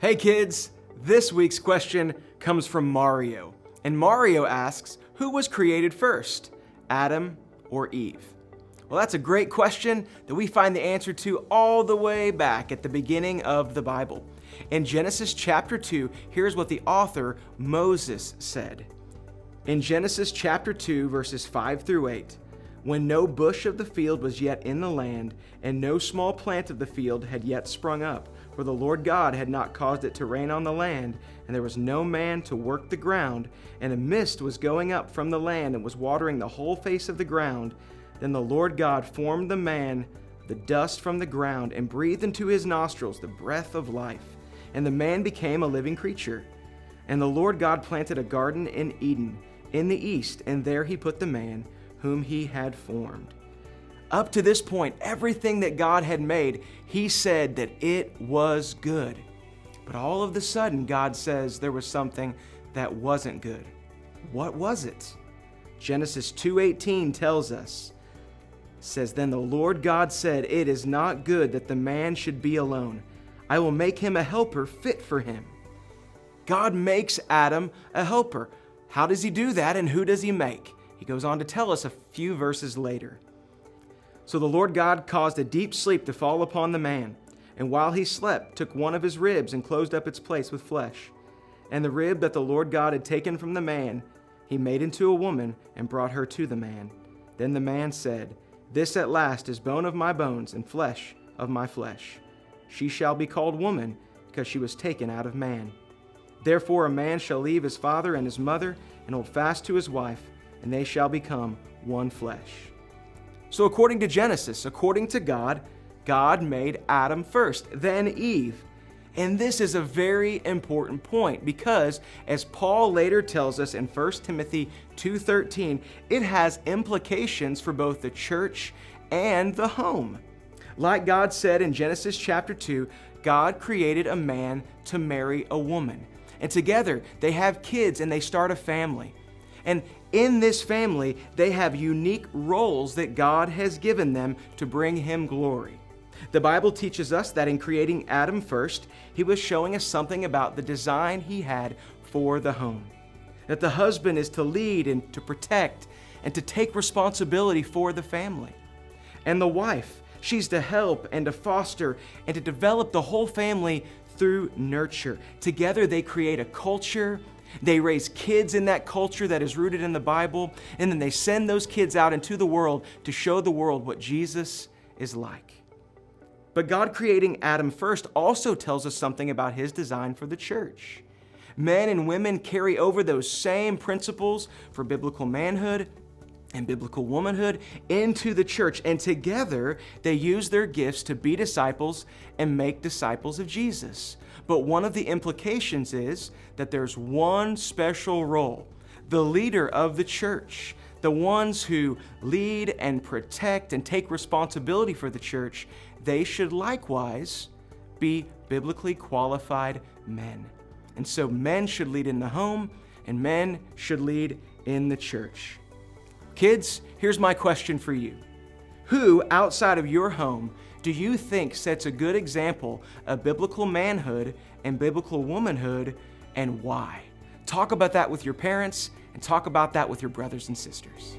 Hey kids, this week's question comes from Mario. And Mario asks, who was created first, Adam or Eve? Well, that's a great question that we find the answer to all the way back at the beginning of the Bible. In Genesis chapter 2, here's what the author, Moses, said. In Genesis chapter 2, verses 5 through 8, when no bush of the field was yet in the land, and no small plant of the field had yet sprung up, for the Lord God had not caused it to rain on the land, and there was no man to work the ground, and a mist was going up from the land and was watering the whole face of the ground, then the Lord God formed the man, the dust from the ground, and breathed into his nostrils the breath of life, and the man became a living creature. And the Lord God planted a garden in Eden, in the east, and there he put the man whom he had formed. Up to this point, everything that God had made, he said that it was good. But all of a sudden, God says there was something that wasn't good. What was it? Genesis 2:18 tells us, says, then the Lord God said, it is not good that the man should be alone. I will make him a helper fit for him. God makes Adam a helper. How does he do that, and who does he make? He goes on to tell us a few verses later. So the Lord God caused a deep sleep to fall upon the man, and while he slept, took one of his ribs and closed up its place with flesh. And the rib that the Lord God had taken from the man, he made into a woman and brought her to the man. Then the man said, this at last is bone of my bones and flesh of my flesh. She shall be called woman, because she was taken out of man. Therefore a man shall leave his father and his mother and hold fast to his wife, and they shall become one flesh. So according to Genesis, according to God, God made Adam first, then Eve. And this is a very important point because, as Paul later tells us in 1 Timothy 2:13, it has implications for both the church and the home. Like God said in Genesis chapter 2, God created a man to marry a woman. And together they have kids and they start a family. And in this family, they have unique roles that God has given them to bring him glory. The Bible teaches us that in creating Adam first, he was showing us something about the design he had for the home. That the husband is to lead and to protect and to take responsibility for the family. And the wife, she's to help and to foster and to develop the whole family through nurture. Together they create a culture. They raise kids in that culture that is rooted in the Bible, and then they send those kids out into the world to show the world what Jesus is like. But God creating Adam first also tells us something about his design for the church. Men and women carry over those same principles for biblical manhood and biblical womanhood into the church, and together they use their gifts to be disciples and make disciples of Jesus. But one of the implications is that there's one special role, the leader of the church, the ones who lead and protect and take responsibility for the church. They should likewise be biblically qualified men. And so men should lead in the home and men should lead in the church. Kids, here's my question for you. Who outside of your home do you think sets a good example of biblical manhood and biblical womanhood, and why? Talk about that with your parents and talk about that with your brothers and sisters.